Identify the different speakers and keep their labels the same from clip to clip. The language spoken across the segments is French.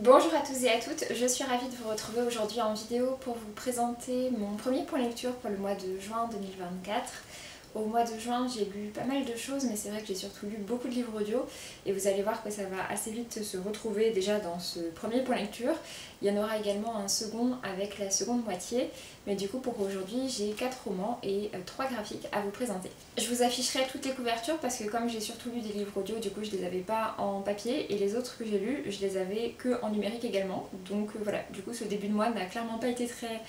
Speaker 1: Bonjour à tous et à toutes, je suis ravie de vous retrouver aujourd'hui en vidéo pour vous présenter mon premier point lecture pour le mois de juin 2024. Au mois de juin, j'ai lu pas mal de choses, mais c'est vrai que j'ai surtout lu beaucoup de livres audio et vous allez voir que ça va assez vite se retrouver déjà dans ce premier point lecture. Il y en aura également un second avec la seconde moitié, mais du coup pour aujourd'hui j'ai 4 romans et 3 graphiques à vous présenter. Je vous afficherai toutes les couvertures parce que comme j'ai surtout lu des livres audio, du coup je les avais pas en papier et les autres que j'ai lus, je les avais que en numérique également. Donc voilà, du coup ce début de mois n'a clairement pas été très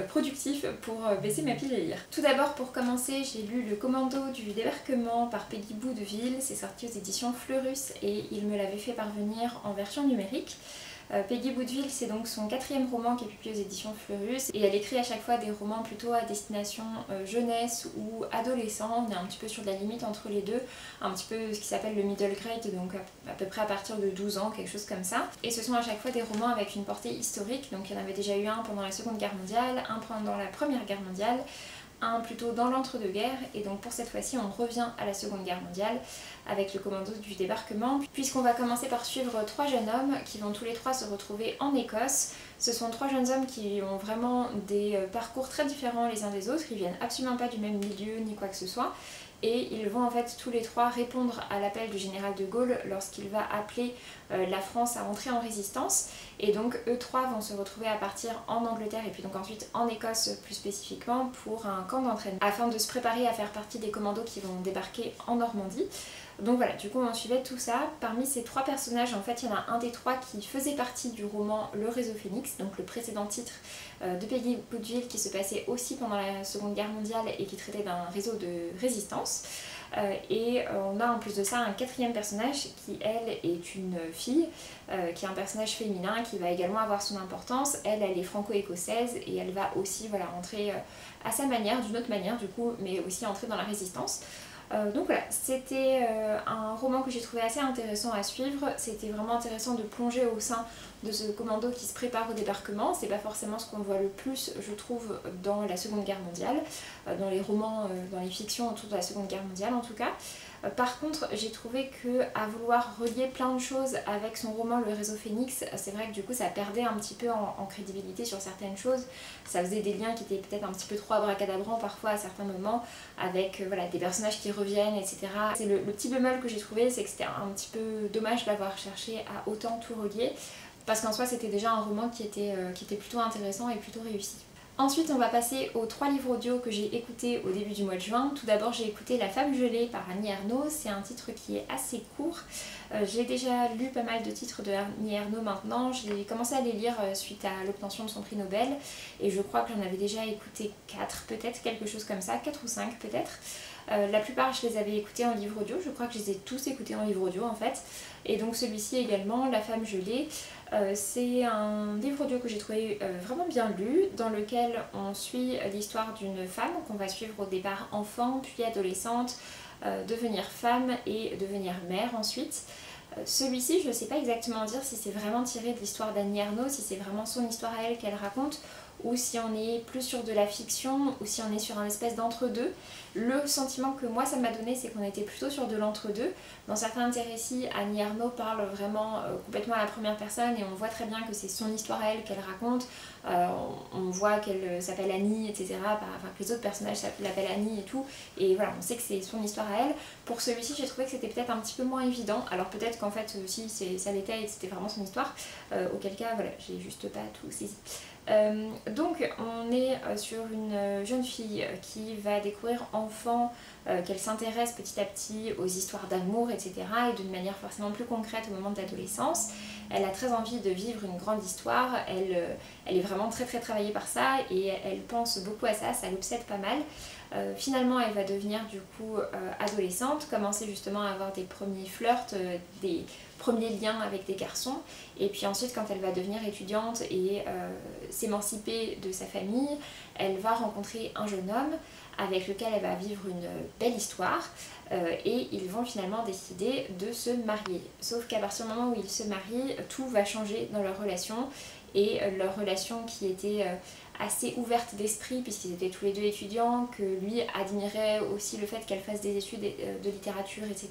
Speaker 1: productif pour baisser ma pile et lire. Tout d'abord pour commencer, j'ai lu Le Commando du débarquement par Peggy Boudeville, c'est sorti aux éditions Fleurus et il me l'avait fait parvenir en version numérique. Peggy Boudeville, c'est donc son 4e roman qui est publié aux éditions Fleurus et elle écrit à chaque fois des romans plutôt à destination jeunesse ou adolescent. On est un petit peu sur la limite entre les deux, un petit peu ce qui s'appelle le middle grade, donc à peu près à partir de 12 ans, quelque chose comme ça. Et ce sont à chaque fois des romans avec une portée historique, donc il y en avait déjà eu un pendant la Seconde Guerre mondiale, un pendant la Première Guerre mondiale, un plutôt dans l'entre-deux-guerres, et donc pour cette fois-ci on revient à la Seconde Guerre mondiale avec le commando du débarquement, puisqu'on va commencer par suivre 3 jeunes hommes qui vont tous les 3 se retrouver en Écosse. Ce sont 3 jeunes hommes qui ont vraiment des parcours très différents les uns des autres, ils viennent absolument pas du même milieu ni quoi que ce soit, et ils vont en fait tous les 3 répondre à l'appel du général de Gaulle lorsqu'il va appeler la France à entrer en résistance, et donc eux 3 vont se retrouver à partir en Angleterre et puis donc ensuite en Écosse plus spécifiquement pour un camp d'entraînement afin de se préparer à faire partie des commandos qui vont débarquer en Normandie. Donc voilà, du coup on suivait tout ça. Parmi ces 3 personnages, en fait il y en a un des 3 qui faisait partie du roman Le Réseau Phénix, donc le précédent titre de Peggy Boudeville qui se passait aussi pendant la Seconde Guerre mondiale et qui traitait d'un réseau de résistance. Et on a en plus de ça un 4e personnage qui elle est une fille, qui est un personnage féminin qui va également avoir son importance. Elle est franco-écossaise et elle va aussi voilà, entrer à sa manière, d'une autre manière du coup, mais aussi entrer dans la résistance. Donc voilà, c'était un roman que j'ai trouvé assez intéressant à suivre. C'était vraiment intéressant de plonger au sein de ce commando qui se prépare au débarquement. C'est pas forcément ce qu'on voit le plus, je trouve, dans la Seconde Guerre mondiale, dans les romans, dans les fictions autour de la Seconde Guerre mondiale en tout cas. Par contre, j'ai trouvé qu'à vouloir relier plein de choses avec son roman Le Réseau Phénix, c'est vrai que du coup ça perdait un petit peu en crédibilité sur certaines choses. Ça faisait des liens qui étaient peut-être un petit peu trop abracadabrants parfois à certains moments, avec voilà, des personnages qui reviennent, etc. C'est le petit bémol que j'ai trouvé, c'est que c'était un petit peu dommage d'avoir cherché à autant tout relier, parce qu'en soi c'était déjà un roman qui était plutôt intéressant et plutôt réussi. Ensuite on va passer aux 3 livres audio que j'ai écoutés au début du mois de juin. Tout d'abord j'ai écouté La Femme gelée par Annie Ernaux, c'est un titre qui est assez court. J'ai déjà lu pas mal de titres de Annie Ernaux maintenant, j'ai commencé à les lire suite à l'obtention de son prix Nobel et je crois que j'en avais déjà écouté 4 peut-être, quelque chose comme ça, 4 ou 5 peut-être. La plupart je les avais écoutés en livre audio, je crois que je les ai tous écoutés en livre audio en fait. Et donc celui-ci également, La Femme gelée, c'est un livre audio que j'ai trouvé vraiment bien lu, dans lequel on suit l'histoire d'une femme qu'on va suivre au départ enfant, puis adolescente, devenir femme et devenir mère ensuite. Celui-ci, je ne sais pas exactement dire si c'est vraiment tiré de l'histoire d'Annie Ernaux, si c'est vraiment son histoire à elle qu'elle raconte, ou si on est plus sur de la fiction, ou si on est sur un espèce d'entre-deux. Le sentiment que moi ça m'a donné, c'est qu'on était plutôt sur de l'entre-deux. Dans certains récits, Annie Ernaux parle vraiment complètement à la première personne et on voit très bien que c'est son histoire à elle qu'elle raconte. On voit qu'elle s'appelle Annie, etc. Enfin, que les autres personnages l'appellent Annie et tout. Et voilà, on sait que c'est son histoire à elle. Pour celui-ci, j'ai trouvé que c'était peut-être un petit peu moins évident. Alors peut-être qu'en fait, si ça l'était et que c'était vraiment son histoire, auquel cas, voilà, j'ai juste pas tout saisi. Donc on est sur une jeune fille qui va découvrir enfant qu'elle s'intéresse petit à petit aux histoires d'amour, etc. et d'une manière forcément plus concrète au moment de l'adolescence. Elle a très envie de vivre une grande histoire, elle est vraiment très travaillée par ça et elle pense beaucoup à ça, ça l'obsède pas mal. Finalement elle va devenir du coup adolescente, commencer justement à avoir des premiers flirts, des premiers liens avec des garçons, et puis ensuite quand elle va devenir étudiante et s'émanciper de sa famille, elle va rencontrer un jeune homme avec lequel elle va vivre une belle histoire et ils vont finalement décider de se marier. Sauf qu'à partir du moment où ils se marient, tout va changer dans leur relation et leur relation qui était assez ouverte d'esprit puisqu'ils étaient tous les deux étudiants, que lui admirait aussi le fait qu'elle fasse des études de littérature, etc.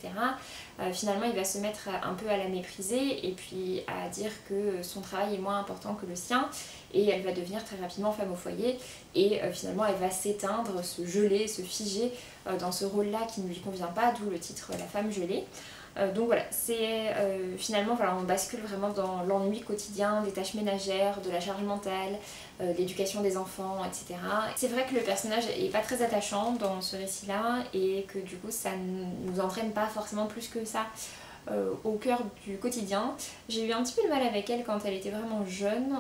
Speaker 1: Finalement il va se mettre un peu à la mépriser et puis à dire que son travail est moins important que le sien, et elle va devenir très rapidement femme au foyer et finalement elle va s'éteindre, se geler, se figer dans ce rôle-là qui ne lui convient pas, d'où le titre La femme gelée. Donc voilà, c'est finalement voilà, on bascule vraiment dans l'ennui quotidien, des tâches ménagères, de la charge mentale, l'éducation des enfants, etc. C'est vrai que le personnage est pas très attachant dans ce récit-là et que du coup ça ne nous entraîne pas forcément plus que ça au cœur du quotidien. J'ai eu un petit peu de mal avec elle quand elle était vraiment jeune,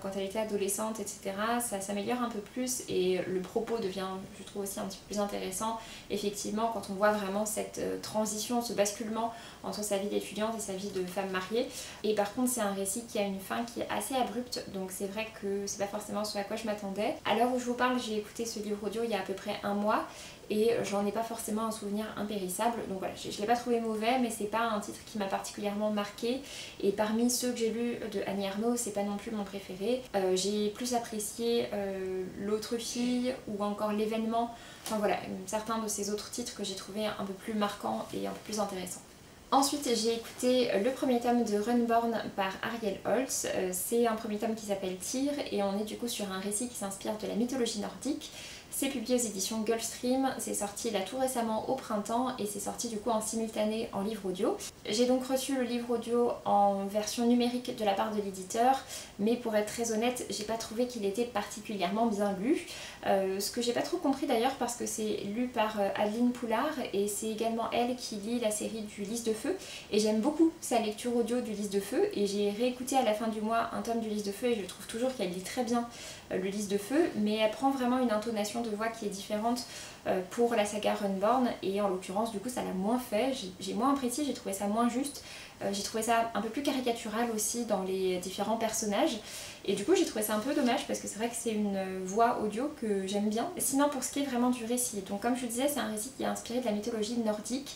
Speaker 1: quand elle était adolescente, etc. Ça s'améliore un peu plus et le propos devient, je trouve, aussi un petit peu plus intéressant, effectivement, quand on voit vraiment cette transition, ce basculement entre sa vie d'étudiante et sa vie de femme mariée. Et par contre, c'est un récit qui a une fin qui est assez abrupte, donc c'est vrai que c'est pas forcément ce à quoi je m'attendais. À l'heure où je vous parle, j'ai écouté ce livre audio il y a à peu près un mois, et j'en ai pas forcément un souvenir impérissable, donc voilà, je l'ai pas trouvé mauvais, mais c'est pas un titre qui m'a particulièrement marqué, et parmi ceux que j'ai lus de Annie Ernaux, c'est pas non plus mon préféré. J'ai plus apprécié L'autre fille ou encore L'événement, enfin voilà, certains de ces autres titres que j'ai trouvé un peu plus marquants et un peu plus intéressants. Ensuite, j'ai écouté le premier tome de Runborn par Ariel Holz. C'est un premier tome qui s'appelle Tyr et on est du coup sur un récit qui s'inspire de la mythologie nordique. C'est publié aux éditions Gulfstream, c'est sorti là tout récemment au printemps et c'est sorti du coup en simultané en livre audio. J'ai donc reçu le livre audio en version numérique de la part de l'éditeur, mais pour être très honnête, j'ai pas trouvé qu'il était particulièrement bien lu. Ce que j'ai pas trop compris d'ailleurs parce que c'est lu par Adeline Poulard et c'est également elle qui lit la série du Lys de Feu et j'aime beaucoup sa lecture audio du Lys de Feu et j'ai réécouté à la fin du mois un tome du Lys de Feu et je trouve toujours qu'elle lit très bien le Lys de Feu, mais elle prend vraiment une intonation de voix qui est différente pour la saga Runborn et en l'occurrence du coup ça l'a moins fait, j'ai moins apprécié, j'ai trouvé ça moins juste, j'ai trouvé ça un peu plus caricatural aussi dans les différents personnages et du coup j'ai trouvé ça un peu dommage parce que c'est vrai que c'est une voix audio que j'aime bien. Sinon pour ce qui est vraiment du récit, donc comme je vous disais c'est un récit qui est inspiré de la mythologie nordique.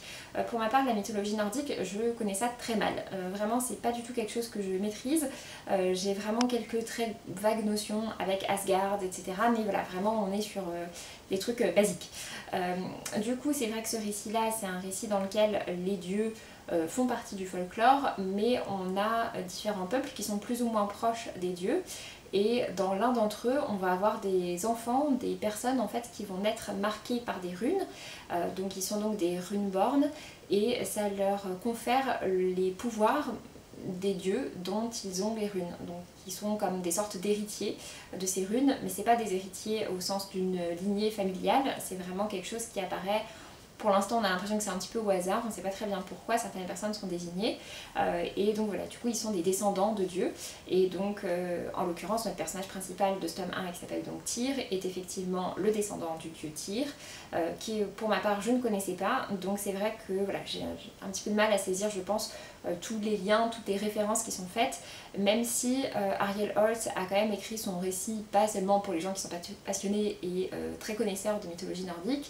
Speaker 1: Pour ma part la mythologie nordique je connais ça très mal, vraiment c'est pas du tout quelque chose que je maîtrise, j'ai vraiment quelques très vagues notions avec Asgard etc, mais voilà vraiment on est sur des trucs basiques. Du coup c'est vrai que ce récit là c'est un récit dans lequel les dieux font partie du folklore, mais on a différents peuples qui sont plus ou moins proches des dieux et dans l'un d'entre eux on va avoir des enfants, des personnes en fait qui vont naître marquées par des runes, donc ils sont donc des Runborn et ça leur confère les pouvoirs des dieux dont ils ont les runes, donc qui sont comme des sortes d'héritiers de ces runes, mais c'est pas des héritiers au sens d'une lignée familiale, c'est vraiment quelque chose qui apparaît. Pour l'instant on a l'impression que c'est un petit peu au hasard, on ne sait pas très bien pourquoi certaines personnes sont désignées et donc voilà, du coup ils sont des descendants de dieux et donc en l'occurrence notre personnage principal de ce tome 1 qui s'appelle donc Tyr est effectivement le descendant du dieu Tyr qui pour ma part je ne connaissais pas, donc c'est vrai que voilà, j'ai un petit peu de mal à saisir je pense tous les liens, toutes les références qui sont faites, même si Ariel Holz a quand même écrit son récit pas seulement pour les gens qui sont passionnés et très connaisseurs de mythologie nordique,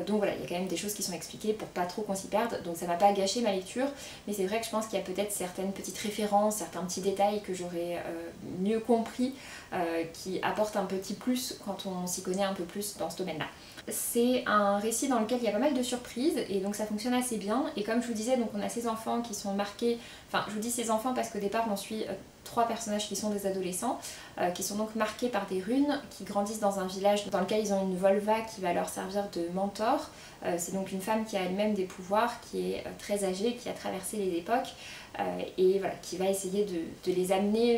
Speaker 1: donc voilà, il y a quand même des choses qui sont expliquées pour pas trop qu'on s'y perde, donc ça m'a pas gâché ma lecture, mais c'est vrai que je pense qu'il y a peut-être certaines petites références, certains petits détails que j'aurais mieux compris, qui apportent un petit plus quand on s'y connaît un peu plus dans ce domaine-là. C'est un récit dans lequel il y a pas mal de surprises et donc ça fonctionne assez bien, et comme je vous disais donc on a ces enfants qui sont marqués, enfin je vous dis ces enfants parce qu'au départ on suit trois personnages qui sont des adolescents qui sont donc marqués par des runes, qui grandissent dans un village dans lequel ils ont une volva qui va leur servir de mentor. C'est donc une femme qui a elle-même des pouvoirs, qui est très âgée, qui a traversé les époques et voilà, qui va essayer de les amener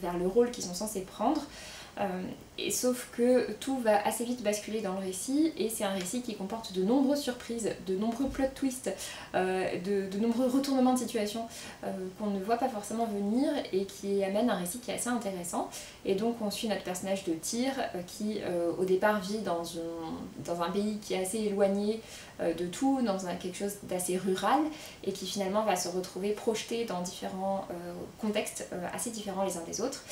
Speaker 1: vers le rôle qu'ils sont censés prendre. Et sauf que tout va assez vite basculer dans le récit et c'est un récit qui comporte de nombreuses surprises, de nombreux plot twists, de nombreux retournements de situation qu'on ne voit pas forcément venir et qui amène un récit qui est assez intéressant. Et donc on suit notre personnage de Tyr qui au départ vit dans un pays qui est assez éloigné de tout, dans quelque chose d'assez rural et qui finalement va se retrouver projeté dans différents contextes assez différents les uns des autres.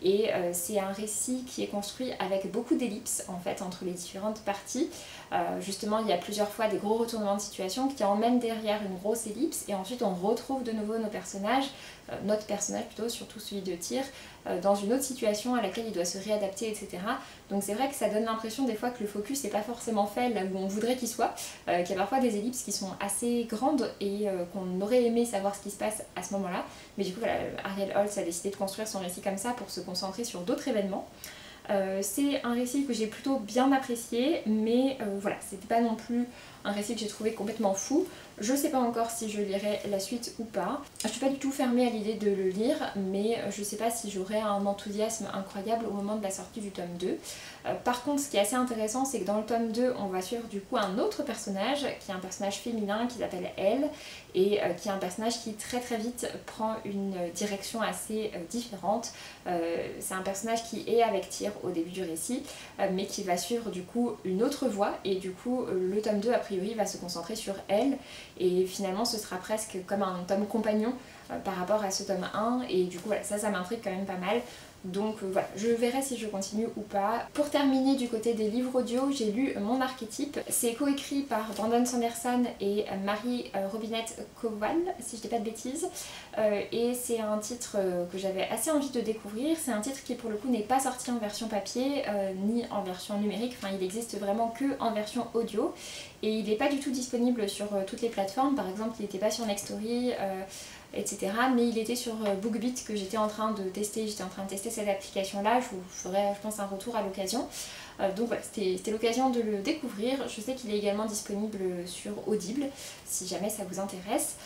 Speaker 1: Et c'est un récit qui est construit avec beaucoup d'ellipses en fait entre les différentes parties. Justement il y a plusieurs fois des gros retournements de situation qui emmènent derrière une grosse ellipse et ensuite on retrouve de nouveau nos personnages notre personnage plutôt, surtout celui de Tyr, dans une autre situation à laquelle il doit se réadapter, etc. Donc c'est vrai que ça donne l'impression des fois que le focus n'est pas forcément fait là où on voudrait qu'il soit, qu'il y a parfois des ellipses qui sont assez grandes et qu'on aurait aimé savoir ce qui se passe à ce moment-là. Mais du coup voilà, Ariel Holz a décidé de construire son récit comme ça pour se concentrer sur d'autres événements. C'est un récit que j'ai plutôt bien apprécié, mais voilà, c'était pas non plus un récit que j'ai trouvé complètement fou. Je sais pas encore si je lirai la suite ou pas. Je suis pas du tout fermée à l'idée de le lire, mais je sais pas si j'aurai un enthousiasme incroyable au moment de la sortie du tome 2. Par contre, ce qui est assez intéressant, c'est que dans le tome 2, on va suivre du coup un autre personnage, qui est un personnage féminin qui s'appelle Elle, et qui est un personnage qui très très vite prend une direction assez différente. C'est un personnage qui est avec Tyr au début du récit, mais qui va suivre du coup une autre voie, et du coup le tome 2 a priori va se concentrer sur Elle, et finalement ce sera presque comme un tome compagnon par rapport à ce tome 1, et du coup voilà, ça m'intrigue quand même pas mal. Donc voilà, je verrai si je continue ou pas. Pour terminer du côté des livres audio, j'ai lu Mon archétype. C'est coécrit par Brandon Sanderson et Marie Robinette Kowal, si je dis pas de bêtises. Et c'est un titre que j'avais assez envie de découvrir. C'est un titre qui pour le coup n'est pas sorti en version papier ni en version numérique. Enfin, il existe vraiment que en version audio. Et il n'est pas du tout disponible sur toutes les plateformes. Par exemple, il n'était pas sur Nextory, etc. Mais il était sur BookBeat que j'étais en train de tester. J'étais en train de tester cette application-là. Je vous ferai, je pense, un retour à l'occasion. Donc voilà, c'était l'occasion de le découvrir. Je sais qu'il est également disponible sur Audible, si jamais ça vous intéresse.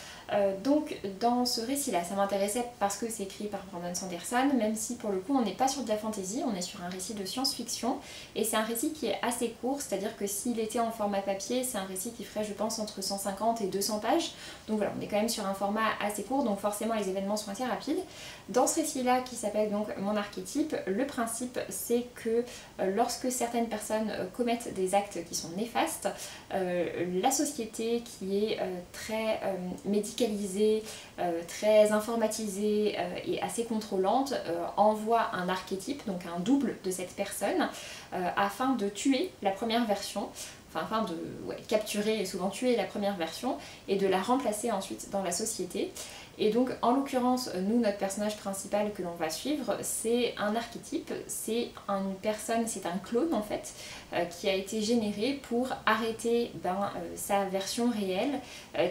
Speaker 1: Donc dans ce récit-là, ça m'intéressait parce que c'est écrit par Brandon Sanderson, même si pour le coup on n'est pas sur de la fantasy, on est sur un récit de science-fiction, et c'est un récit qui est assez court, c'est-à-dire que s'il était en format papier, c'est un récit qui ferait je pense entre 150 et 200 pages, donc voilà, on est quand même sur un format assez court, donc forcément les événements sont assez rapides. Dans ce récit-là, qui s'appelle donc Mon archétype, le principe c'est que lorsque certaines personnes commettent des actes qui sont néfastes, la société qui est très médicalisée, très informatisée et assez contrôlante envoie un archétype, donc un double de cette personne, afin de tuer la première version, afin de capturer et souvent tuer la première version et de la remplacer ensuite dans la société. Et donc en l'occurrence, nous, notre personnage principal que l'on va suivre, c'est un archétype, c'est une personne, c'est un clone en fait, qui a été généré pour arrêter sa version réelle,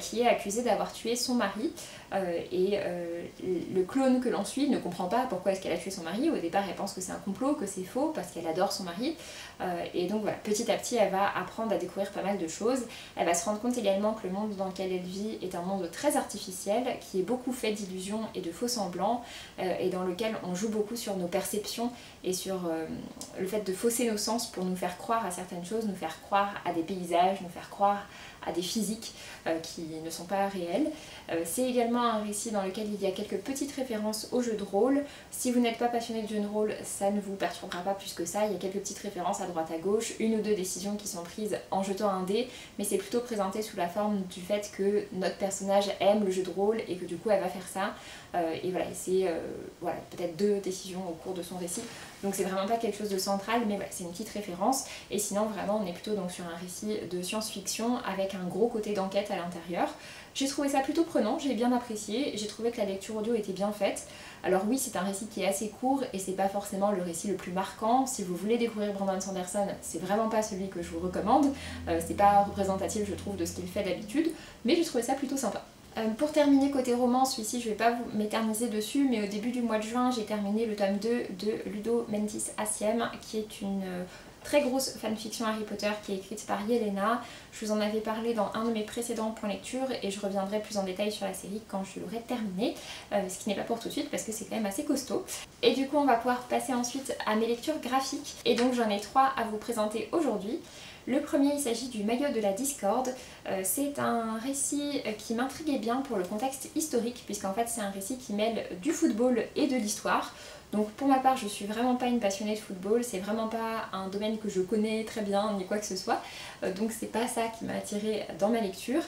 Speaker 1: qui est accusée d'avoir tué son mari. Le clone que l'on suit ne comprend pas pourquoi est-ce qu'elle a tué son mari. Au départ, elle pense que c'est un complot, que c'est faux, parce qu'elle adore son mari. Et donc voilà, petit à petit, elle va apprendre à découvrir pas mal de choses. Elle va se rendre compte également que le monde dans lequel elle vit est un monde très artificiel, qui est beaucoup fait d'illusions et de faux semblants, et dans lequel on joue beaucoup sur nos perceptions et sur le fait de fausser nos sens pour nous faire croire à certaines choses, nous faire croire à des paysages, nous faire croire à des physiques qui ne sont pas réelles. C'est également un récit dans lequel il y a quelques petites références au jeu de rôle. Si vous n'êtes pas passionné de jeu de rôle, ça ne vous perturbera pas plus que ça. Il y a quelques petites références à droite à gauche, une ou deux décisions qui sont prises en jetant un dé, mais c'est plutôt présenté sous la forme du fait que notre personnage aime le jeu de rôle et que du coup elle va faire ça. Et voilà, c'est peut-être deux décisions au cours de son récit. Donc c'est vraiment pas quelque chose de central, mais voilà, c'est une petite référence. Et sinon vraiment on est plutôt donc sur un récit de science-fiction avec un gros côté d'enquête à l'intérieur. J'ai trouvé ça plutôt prenant, j'ai bien apprécié, j'ai trouvé que la lecture audio était bien faite. Alors oui, c'est un récit qui est assez court et c'est pas forcément le récit le plus marquant. Si vous voulez découvrir Brandon Sanderson, c'est vraiment pas celui que je vous recommande. C'est pas représentatif, je trouve, de ce qu'il fait d'habitude, mais j'ai trouvé ça plutôt sympa. Pour terminer côté roman, celui-ci je vais pas vous m'éterniser dessus, mais au début du mois de juin j'ai terminé le tome 2 de Ludo Mentis Asiem, qui est une très grosse fanfiction Harry Potter qui est écrite par Yelena. Je vous en avais parlé dans un de mes précédents points lecture et je reviendrai plus en détail sur la série quand je l'aurai terminée, ce qui n'est pas pour tout de suite parce que c'est quand même assez costaud. Et du coup on va pouvoir passer ensuite à mes lectures graphiques, et donc j'en ai 3 à vous présenter aujourd'hui. Le premier, il s'agit du Maillot de la Discorde. C'est un récit qui m'intriguait bien pour le contexte historique, puisqu'en fait c'est un récit qui mêle du football et de l'histoire. Donc pour ma part, je suis vraiment pas une passionnée de football, c'est vraiment pas un domaine que je connais très bien ni quoi que ce soit, donc c'est pas ça qui m'a attirée dans ma lecture,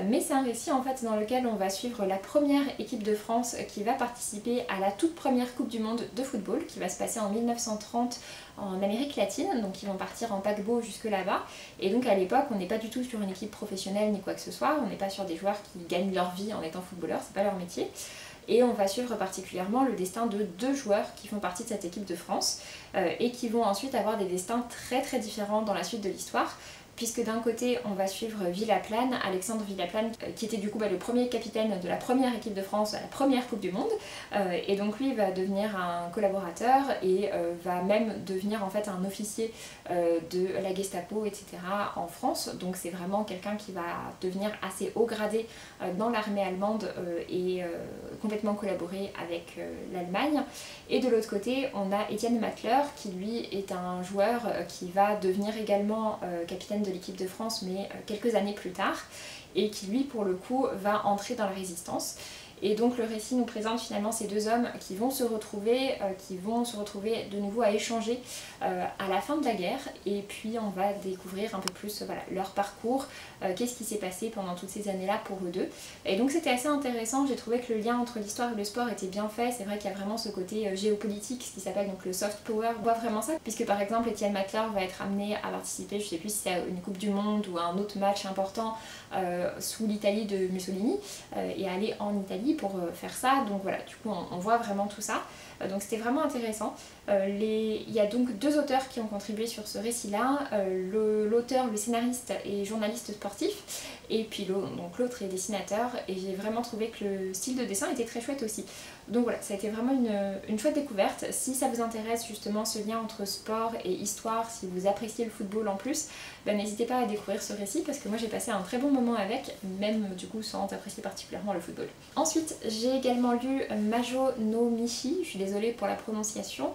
Speaker 1: mais c'est un récit en fait dans lequel on va suivre la première équipe de France qui va participer à la toute première Coupe du Monde de football qui va se passer en 1930 en Amérique latine, donc ils vont partir en paquebot jusque là-bas, et donc à l'époque on n'est pas du tout sur une équipe professionnelle ni quoi que ce soit, on n'est pas sur des joueurs qui gagnent leur vie en étant footballeurs, c'est pas leur métier. et on va suivre particulièrement le destin de 2 joueurs qui font partie de cette équipe de France et qui vont ensuite avoir des destins très différents dans la suite de l'histoire. Puisque d'un côté on va suivre Villaplane, Alexandre Villaplane, qui était du coup le premier capitaine de la première équipe de France à la première Coupe du Monde, et donc lui va devenir un collaborateur et va même devenir en fait un officier de la Gestapo, etc. en France, donc c'est vraiment quelqu'un qui va devenir assez haut gradé dans l'armée allemande et complètement collaborer avec l'Allemagne. Et de l'autre côté on a Étienne Matler qui lui est un joueur qui va devenir également capitaine de l'équipe de France mais quelques années plus tard et qui lui pour le coup va entrer dans la résistance. Et donc le récit nous présente finalement ces 2 hommes qui vont se retrouver de nouveau à échanger à la fin de la guerre, et puis on va découvrir un peu plus leur parcours, qu'est-ce qui s'est passé pendant toutes ces années-là pour eux deux. Et donc c'était assez intéressant, j'ai trouvé que le lien entre l'histoire et le sport était bien fait, c'est vrai qu'il y a vraiment ce côté géopolitique, ce qui s'appelle donc le soft power, on voit vraiment ça, puisque par exemple Étienne Matler va être amené à participer, je sais plus si c'est à une Coupe du Monde ou à un autre match important sous l'Italie de Mussolini, et aller en Italie pour faire ça, donc voilà, du coup on voit vraiment tout ça, donc c'était vraiment intéressant. Il y a donc 2 auteurs qui ont contribué sur ce récit-là, l'auteur, le scénariste et journaliste sportif, et puis l'autre est dessinateur, et j'ai vraiment trouvé que le style de dessin était très chouette aussi. Donc voilà, ça a été vraiment une chouette découverte. Si ça vous intéresse justement ce lien entre sport et histoire, si vous appréciez le football en plus, n'hésitez pas à découvrir ce récit parce que moi j'ai passé un très bon moment avec, même du coup sans apprécier particulièrement le football. Ensuite, j'ai également lu Majo no Michi, je suis désolée pour la prononciation,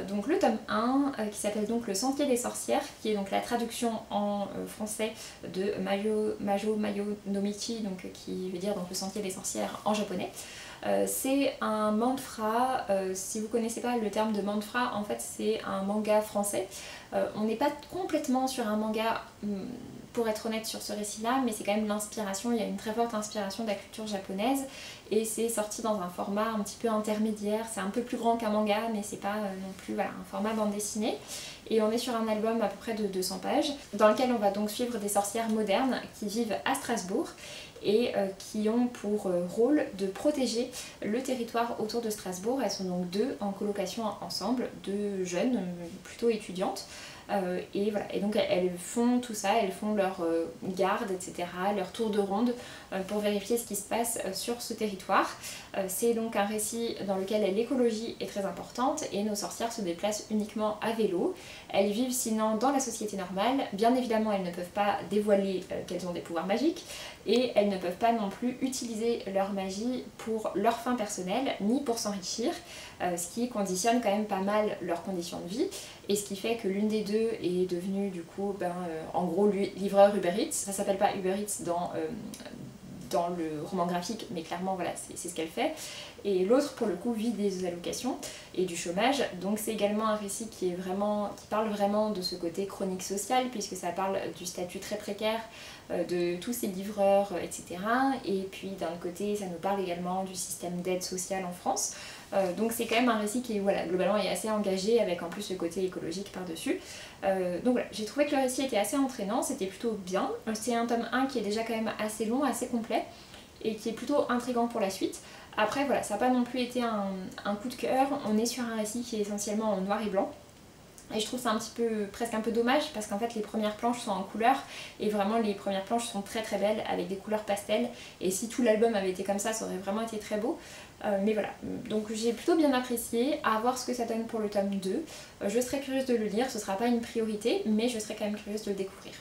Speaker 1: donc le tome 1 qui s'appelle donc Le Sentier des Sorcières, qui est donc la traduction en français de Majo no Michi, donc qui veut dire donc le Sentier des Sorcières en japonais. C'est un manhwa, si vous connaissez pas le terme de manhwa, en fait c'est un manga français. On n'est pas complètement sur un manga pour être honnête sur ce récit-là, mais c'est quand même l'inspiration, il y a une très forte inspiration de la culture japonaise et c'est sorti dans un format un petit peu intermédiaire, c'est un peu plus grand qu'un manga mais c'est pas non plus un format bande dessinée. Et on est sur un album à peu près de 200 pages dans lequel on va donc suivre des sorcières modernes qui vivent à Strasbourg et qui ont pour rôle de protéger le territoire autour de Strasbourg. Elles sont donc 2 en colocation ensemble, 2 jeunes, plutôt étudiantes. Et voilà, et donc elles font tout ça, elles font leur garde, etc., leur tour de ronde pour vérifier ce qui se passe sur ce territoire. C'est donc un récit dans lequel l'écologie est très importante et nos sorcières se déplacent uniquement à vélo. Elles vivent sinon dans la société normale, bien évidemment elles ne peuvent pas dévoiler qu'elles ont des pouvoirs magiques et elles ne peuvent pas non plus utiliser leur magie pour leurs fins personnelles ni pour s'enrichir, ce qui conditionne quand même pas mal leurs conditions de vie et ce qui fait que l'une des 2 est devenue du coup en gros livreur Uber Eats. Ça s'appelle pas Uber Eats dans le roman graphique, mais clairement voilà, c'est ce qu'elle fait. Et l'autre pour le coup vit des allocations et du chômage, donc c'est également un récit qui parle vraiment de ce côté chronique social, puisque ça parle du statut très précaire de tous ces livreurs, etc. Et puis d'un côté ça nous parle également du système d'aide sociale en France. Donc c'est quand même un récit qui globalement est assez engagé avec en plus le côté écologique par-dessus. Donc voilà, j'ai trouvé que le récit était assez entraînant, c'était plutôt bien. C'est un tome 1 qui est déjà quand même assez long, assez complet et qui est plutôt intriguant pour la suite. Après voilà, ça n'a pas non plus été un coup de cœur, on est sur un récit qui est essentiellement en noir et blanc. Et je trouve ça presque un peu dommage parce qu'en fait les premières planches sont en couleur et vraiment les premières planches sont très belles avec des couleurs pastel et si tout l'album avait été comme ça aurait vraiment été très beau. Mais voilà, donc j'ai plutôt bien apprécié, à voir ce que ça donne pour le tome 2. Je serais curieuse de le lire, ce sera pas une priorité mais je serais quand même curieuse de le découvrir.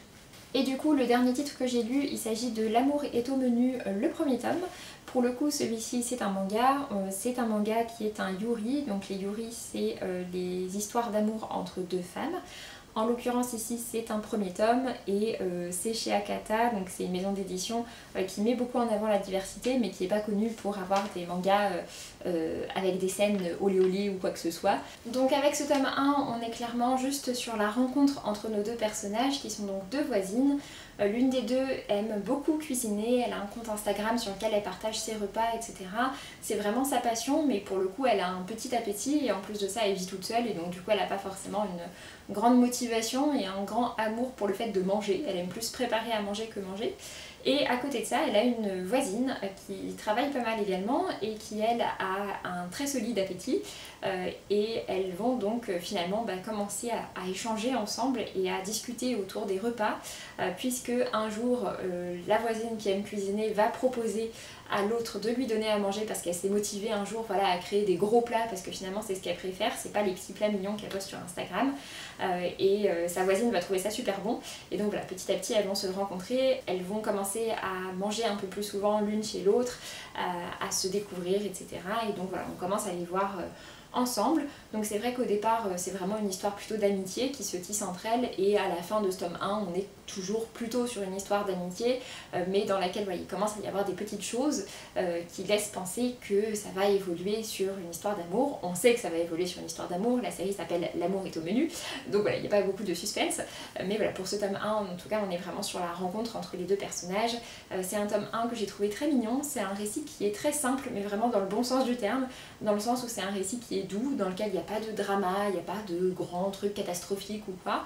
Speaker 1: Et du coup le dernier titre que j'ai lu, il s'agit de L'amour est au menu, le premier tome. Pour le coup celui-ci c'est un manga qui est un yuri, donc les yuri c'est les histoires d'amour entre 2 femmes. En l'occurrence ici c'est un premier tome et c'est chez Akata, donc c'est une maison d'édition qui met beaucoup en avant la diversité mais qui n'est pas connue pour avoir des mangas avec des scènes olé olé ou quoi que ce soit. Donc avec ce tome 1 on est clairement juste sur la rencontre entre nos 2 personnages qui sont donc 2 voisines. L'une des 2 aime beaucoup cuisiner, elle a un compte Instagram sur lequel elle partage ses repas, etc. C'est vraiment sa passion, mais pour le coup elle a un petit appétit et en plus de ça elle vit toute seule et donc du coup elle n'a pas forcément une grande motivation et un grand amour pour le fait de manger. Elle aime plus préparer à manger que manger. Et à côté de ça, elle a une voisine qui travaille pas mal également et qui, elle, a un très solide appétit. Et elles vont donc finalement commencer à échanger ensemble et à discuter autour des repas, puisque un jour, la voisine qui aime cuisiner va proposer à l'autre de lui donner à manger parce qu'elle s'est motivée un jour voilà, à créer des gros plats, parce que finalement c'est ce qu'elle préfère, c'est pas les petits plats mignons qu'elle poste sur Instagram. Sa voisine va trouver ça super bon, et donc voilà, petit à petit elles vont se rencontrer, elles vont commencer à manger un peu plus souvent l'une chez l'autre, à se découvrir, etc. Et donc voilà, on commence à les voir ensemble. Donc c'est vrai qu'au départ c'est vraiment une histoire plutôt d'amitié qui se tisse entre elles, et à la fin de ce tome 1 on est toujours plutôt sur une histoire d'amitié, mais dans laquelle voilà, il commence à y avoir des petites choses qui laissent penser que ça va évoluer sur une histoire d'amour. On sait que ça va évoluer sur une histoire d'amour, la série s'appelle L'amour est au menu, donc voilà, il n'y a pas beaucoup de suspense, mais voilà, pour ce tome 1 en tout cas on est vraiment sur la rencontre entre les deux personnages. C'est un tome 1 que j'ai trouvé très mignon, c'est un récit qui est très simple mais vraiment dans le bon sens du terme, dans le sens où c'est un récit qui est doux, dans lequel il n'y a pas de drama, il n'y a pas de grands trucs catastrophiques ou quoi,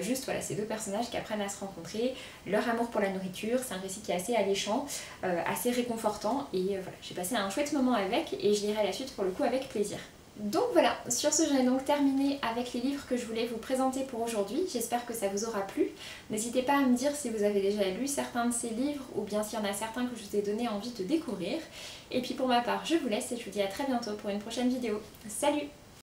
Speaker 1: juste voilà, ces deux personnages qui apprennent à se rencontrer, leur amour pour la nourriture. C'est un récit qui est assez alléchant, assez réconfortant, et voilà, j'ai passé un chouette moment avec et je lirai la suite pour le coup avec plaisir. Donc voilà, sur ce j'en ai donc terminé avec les livres que je voulais vous présenter pour aujourd'hui, j'espère que ça vous aura plu. N'hésitez pas à me dire si vous avez déjà lu certains de ces livres ou bien s'il y en a certains que je vous ai donné envie de découvrir. Et puis pour ma part je vous laisse et je vous dis à très bientôt pour une prochaine vidéo. Salut!